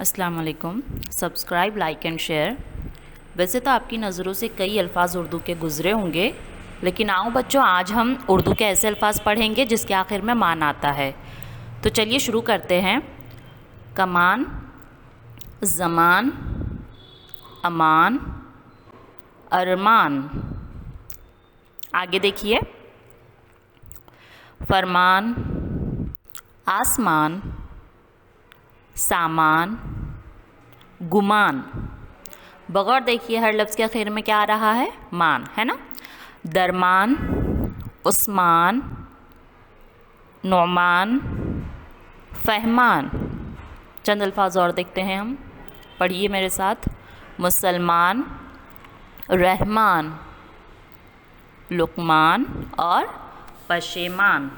अस्सलाम वालेकुम। Subscribe, like and share. वैसे तो आपकी नज़रों से कई अल्फाज उर्दू के गुज़रे होंगे, लेकिन आओ बच्चों, आज हम उर्दू के ऐसे अल्फाज पढ़ेंगे जिसके आखिर में मान आता है। तो चलिए शुरू करते हैं। कमान, ज़मान, अमान, अरमान। आगे देखिए, फरमान, आसमान, सामान, गुमान। बगौर देखिए, हर लफ्ज़ के आखिर में क्या आ रहा है? मान, है ना। दरमान, उस्मान, नौमान, फहमान। चंद अल्फाज और देखते हैं हम, पढ़िए मेरे साथ। मुसलमान, रहमान, लुकमान और पशेमान।